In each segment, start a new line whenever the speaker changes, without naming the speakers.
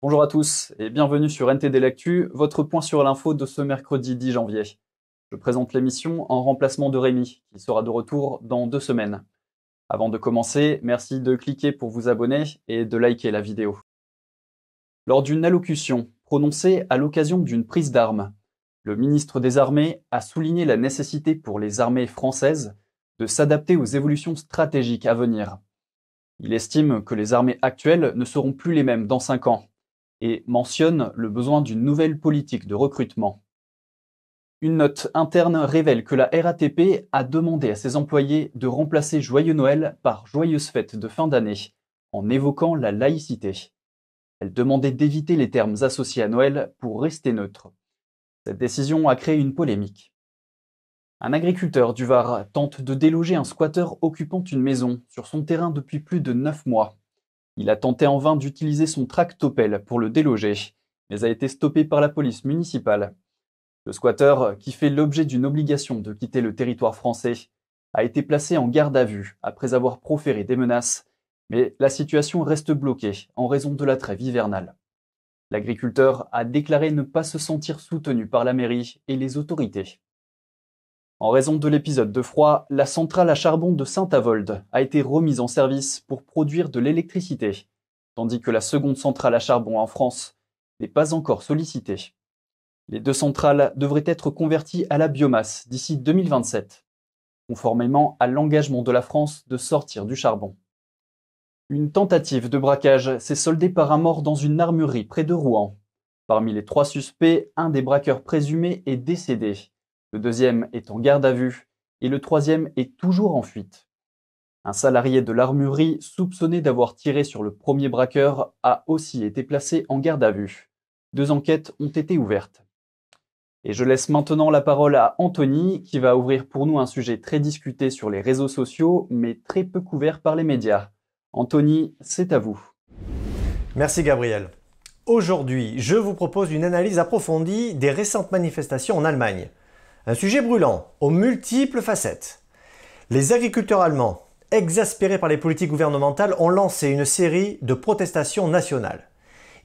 Bonjour à tous et bienvenue sur NTD L'Actu, votre point sur l'info de ce mercredi 10 janvier. Je présente l'émission en remplacement de Rémi, qui sera de retour dans 2 semaines. Avant de commencer, merci de cliquer pour vous abonner et de liker la vidéo. Lors d'une allocution prononcée à l'occasion d'une prise d'armes, le ministre des Armées a souligné la nécessité pour les armées françaises de s'adapter aux évolutions stratégiques à venir. Il estime que les armées actuelles ne seront plus les mêmes dans 5 ans et mentionne le besoin d'une nouvelle politique de recrutement. Une note interne révèle que la RATP a demandé à ses employés de remplacer Joyeux Noël par Joyeuses Fêtes de fin d'année, en évoquant la laïcité. Elle demandait d'éviter les termes associés à Noël pour rester neutre. Cette décision a créé une polémique. Un agriculteur du Var tente de déloger un squatteur occupant une maison sur son terrain depuis plus de 9 mois. Il a tenté en vain d'utiliser son tractopelle pour le déloger, mais a été stoppé par la police municipale. Le squatteur, qui fait l'objet d'une obligation de quitter le territoire français, a été placé en garde à vue après avoir proféré des menaces, mais la situation reste bloquée en raison de la trêve hivernale. L'agriculteur a déclaré ne pas se sentir soutenu par la mairie et les autorités. En raison de l'épisode de froid, la centrale à charbon de Saint-Avold a été remise en service pour produire de l'électricité, tandis que la seconde centrale à charbon en France n'est pas encore sollicitée. Les 2 centrales devraient être converties à la biomasse d'ici 2027, conformément à l'engagement de la France de sortir du charbon. Une tentative de braquage s'est soldée par un mort dans une armurerie près de Rouen. Parmi les 3 suspects, un des braqueurs présumés est décédé. Le deuxième est en garde à vue et le troisième est toujours en fuite. Un salarié de l'armurerie soupçonné d'avoir tiré sur le premier braqueur a aussi été placé en garde à vue. 2 enquêtes ont été ouvertes. Et je laisse maintenant la parole à Anthony qui va ouvrir pour nous un sujet très discuté sur les réseaux sociaux mais très peu couvert par les médias. Anthony, c'est à vous.
Merci Gabriel. Aujourd'hui, je vous propose une analyse approfondie des récentes manifestations en Allemagne. Un sujet brûlant, aux multiples facettes. Les agriculteurs allemands, exaspérés par les politiques gouvernementales, ont lancé une série de protestations nationales.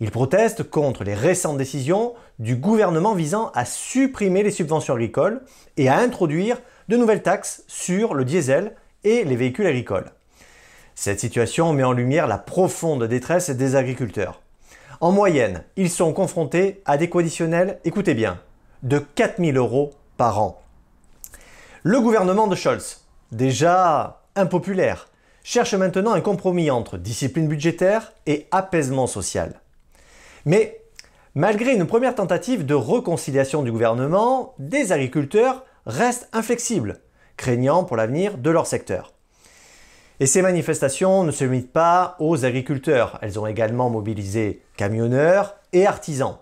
Ils protestent contre les récentes décisions du gouvernement visant à supprimer les subventions agricoles et à introduire de nouvelles taxes sur le diesel et les véhicules agricoles. Cette situation met en lumière la profonde détresse des agriculteurs. En moyenne, ils sont confrontés à des coûts additionnels, écoutez bien, de 4 000 € par an. Le gouvernement de Scholz, déjà impopulaire, cherche maintenant un compromis entre discipline budgétaire et apaisement social. Mais malgré une première tentative de réconciliation du gouvernement, des agriculteurs restent inflexibles, craignant pour l'avenir de leur secteur. Et ces manifestations ne se limitent pas aux agriculteurs, elles ont également mobilisé camionneurs et artisans.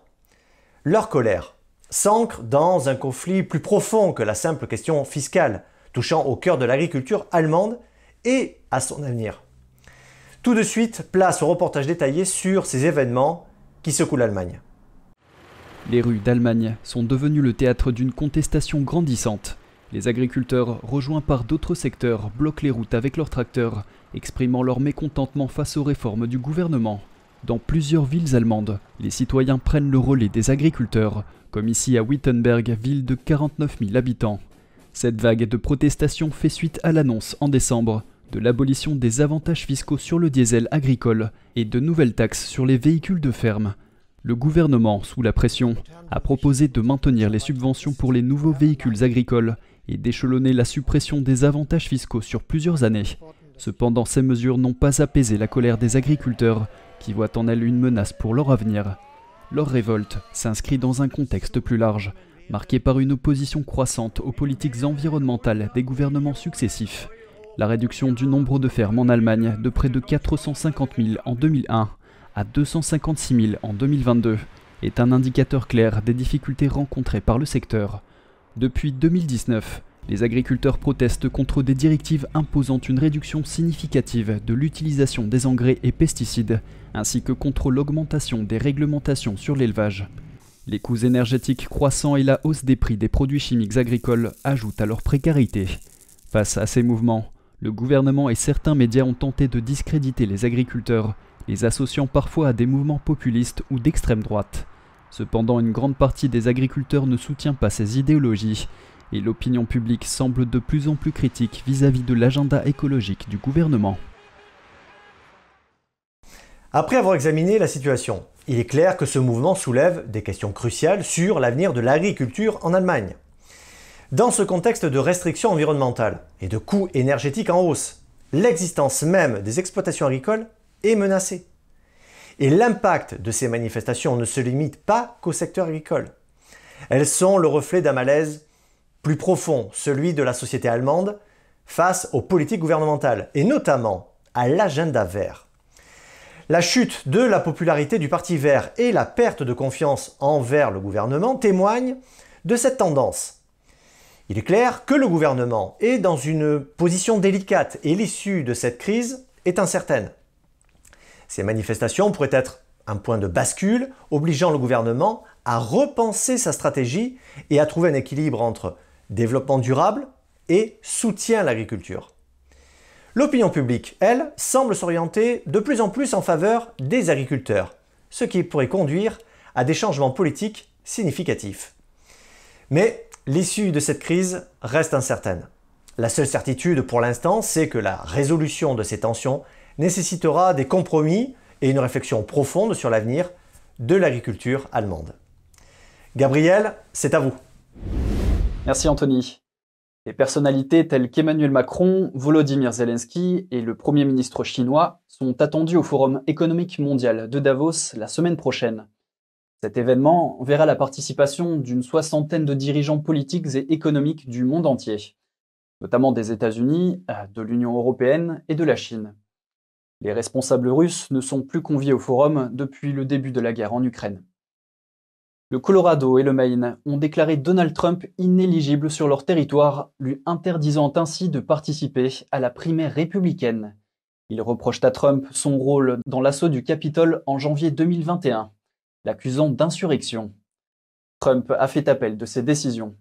Leur colère s'ancre dans un conflit plus profond que la simple question fiscale, touchant au cœur de l'agriculture allemande et à son avenir. Tout de suite, place au reportage détaillé sur ces événements qui secouent l'Allemagne.
Les rues d'Allemagne sont devenues le théâtre d'une contestation grandissante. Les agriculteurs, rejoints par d'autres secteurs, bloquent les routes avec leurs tracteurs, exprimant leur mécontentement face aux réformes du gouvernement. Dans plusieurs villes allemandes, les citoyens prennent le relais des agriculteurs, comme ici à Wittenberg, ville de 49 000 habitants. Cette vague de protestation fait suite à l'annonce en décembre de l'abolition des avantages fiscaux sur le diesel agricole et de nouvelles taxes sur les véhicules de ferme. Le gouvernement, sous la pression, a proposé de maintenir les subventions pour les nouveaux véhicules agricoles et d'échelonner la suppression des avantages fiscaux sur plusieurs années. Cependant, ces mesures n'ont pas apaisé la colère des agriculteurs, qui voient en elles une menace pour leur avenir. Leur révolte s'inscrit dans un contexte plus large, marqué par une opposition croissante aux politiques environnementales des gouvernements successifs. La réduction du nombre de fermes en Allemagne de près de 450 000 en 2001 à 256 000 en 2022 est un indicateur clair des difficultés rencontrées par le secteur. Depuis 2019, les agriculteurs protestent contre des directives imposant une réduction significative de l'utilisation des engrais et pesticides, ainsi que contre l'augmentation des réglementations sur l'élevage. Les coûts énergétiques croissants et la hausse des prix des produits chimiques agricoles ajoutent à leur précarité. Face à ces mouvements, le gouvernement et certains médias ont tenté de discréditer les agriculteurs les associant parfois à des mouvements populistes ou d'extrême droite. Cependant, une grande partie des agriculteurs ne soutient pas ces idéologies, et l'opinion publique semble de plus en plus critique vis-à-vis de l'agenda écologique du gouvernement.
Après avoir examiné la situation, il est clair que ce mouvement soulève des questions cruciales sur l'avenir de l'agriculture en Allemagne. Dans ce contexte de restrictions environnementales et de coûts énergétiques en hausse, l'existence même des exploitations agricoles est menacée. Et l'impact de ces manifestations ne se limite pas qu'au secteur agricole. Elles sont le reflet d'un malaise plus profond, celui de la société allemande face aux politiques gouvernementales, et notamment à l'agenda vert. La chute de la popularité du Parti vert et la perte de confiance envers le gouvernement témoignent de cette tendance. Il est clair que le gouvernement est dans une position délicate et l'issue de cette crise est incertaine. Ces manifestations pourraient être un point de bascule, obligeant le gouvernement à repenser sa stratégie et à trouver un équilibre entre développement durable et soutien à l'agriculture. L'opinion publique, elle, semble s'orienter de plus en plus en faveur des agriculteurs, ce qui pourrait conduire à des changements politiques significatifs. Mais l'issue de cette crise reste incertaine. La seule certitude pour l'instant, c'est que la résolution de ces tensions nécessitera des compromis et une réflexion profonde sur l'avenir de l'agriculture allemande. Gabriel, c'est à vous.
Merci Anthony. Des personnalités telles qu'Emmanuel Macron, Volodymyr Zelensky et le Premier ministre chinois sont attendus au Forum économique mondial de Davos la semaine prochaine. Cet événement verra la participation d'une soixantaine de dirigeants politiques et économiques du monde entier, notamment des États-Unis, de l'Union européenne et de la Chine. Les responsables russes ne sont plus conviés au forum depuis le début de la guerre en Ukraine. Le Colorado et le Maine ont déclaré Donald Trump inéligible sur leur territoire, lui interdisant ainsi de participer à la primaire républicaine. Ils reprochent à Trump son rôle dans l'assaut du Capitole en janvier 2021, l'accusant d'insurrection. Trump a fait appel de ces décisions.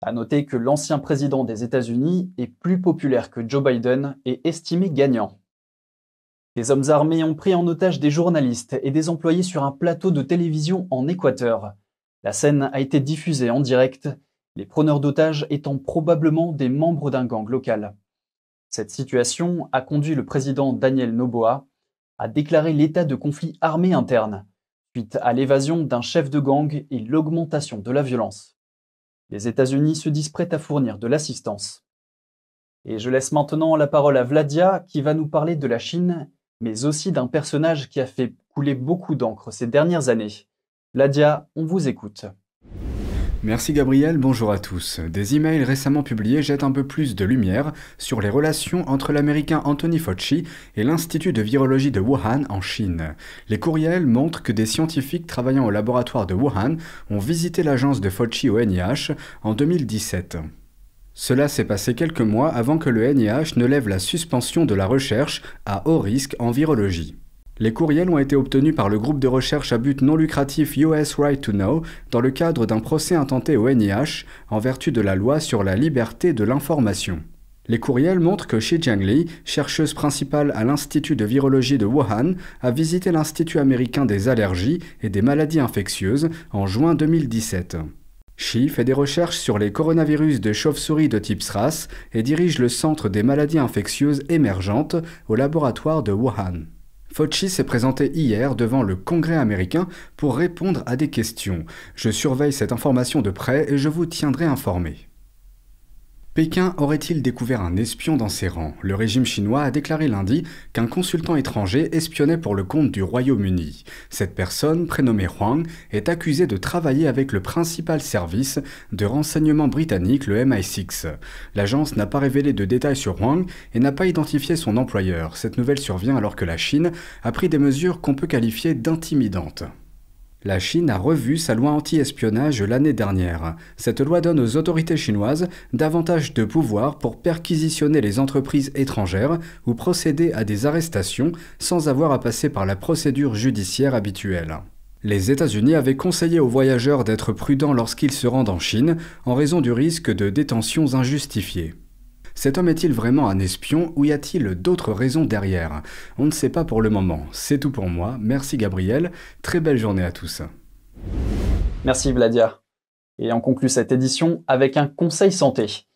À noter que l'ancien président des États-Unis est plus populaire que Joe Biden et estimé gagnant. Des hommes armés ont pris en otage des journalistes et des employés sur un plateau de télévision en Équateur. La scène a été diffusée en direct, les preneurs d'otages étant probablement des membres d'un gang local. Cette situation a conduit le président Daniel Noboa à déclarer l'état de conflit armé interne, suite à l'évasion d'un chef de gang et l'augmentation de la violence. Les États-Unis se disent prêts à fournir de l'assistance. Et je laisse maintenant la parole à Vladia qui va nous parler de la Chine, mais aussi d'un personnage qui a fait couler beaucoup d'encre ces dernières années. Vladia, on vous écoute.
Merci Gabriel, bonjour à tous. Des emails récemment publiés jettent un peu plus de lumière sur les relations entre l'américain Anthony Fauci et l'Institut de virologie de Wuhan en Chine. Les courriels montrent que des scientifiques travaillant au laboratoire de Wuhan ont visité l'agence de Fauci au NIH en 2017. Cela s'est passé quelques mois avant que le NIH ne lève la suspension de la recherche à haut risque en virologie. Les courriels ont été obtenus par le groupe de recherche à but non lucratif US Right to Know dans le cadre d'un procès intenté au NIH en vertu de la loi sur la liberté de l'information. Les courriels montrent que Shi Jiangli, chercheuse principale à l'Institut de virologie de Wuhan, a visité l'Institut américain des allergies et des maladies infectieuses en juin 2017. Shi fait des recherches sur les coronavirus de chauve-souris de type SRAS et dirige le Centre des maladies infectieuses émergentes au laboratoire de Wuhan. Fauci s'est présenté hier devant le Congrès américain pour répondre à des questions. Je surveille cette information de près et je vous tiendrai informé. Pékin aurait-il découvert un espion dans ses rangs? Le régime chinois a déclaré lundi qu'un consultant étranger espionnait pour le compte du Royaume-Uni. Cette personne, prénommée Huang, est accusée de travailler avec le principal service de renseignement britannique, le MI6. L'agence n'a pas révélé de détails sur Huang et n'a pas identifié son employeur. Cette nouvelle survient alors que la Chine a pris des mesures qu'on peut qualifier d'intimidantes. La Chine a revu sa loi anti-espionnage l'année dernière. Cette loi donne aux autorités chinoises davantage de pouvoir pour perquisitionner les entreprises étrangères ou procéder à des arrestations sans avoir à passer par la procédure judiciaire habituelle. Les États-Unis avaient conseillé aux voyageurs d'être prudents lorsqu'ils se rendent en Chine en raison du risque de détentions injustifiées. Cet homme est-il vraiment un espion ou y a-t-il d'autres raisons derrière? On ne sait pas pour le moment. C'est tout pour moi. Merci Gabriel. Très belle journée à tous.
Merci Vladia. Et on conclut cette édition avec un conseil santé.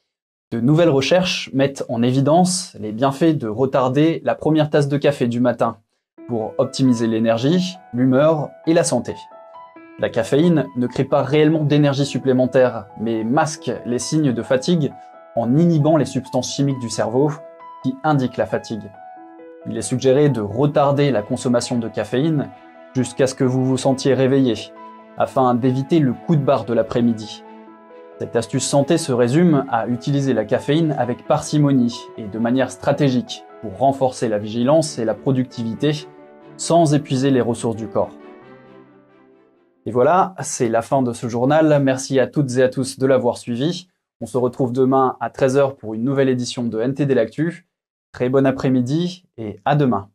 De nouvelles recherches mettent en évidence les bienfaits de retarder la première tasse de café du matin pour optimiser l'énergie, l'humeur et la santé. La caféine ne crée pas réellement d'énergie supplémentaire, mais masque les signes de fatigue en inhibant les substances chimiques du cerveau qui indiquent la fatigue. Il est suggéré de retarder la consommation de caféine jusqu'à ce que vous vous sentiez réveillé, afin d'éviter le coup de barre de l'après-midi. Cette astuce santé se résume à utiliser la caféine avec parcimonie et de manière stratégique pour renforcer la vigilance et la productivité sans épuiser les ressources du corps. Et voilà, c'est la fin de ce journal. Merci à toutes et à tous de l'avoir suivi. On se retrouve demain à 13h pour une nouvelle édition de NTD l'Actu. Très bon après-midi et à demain.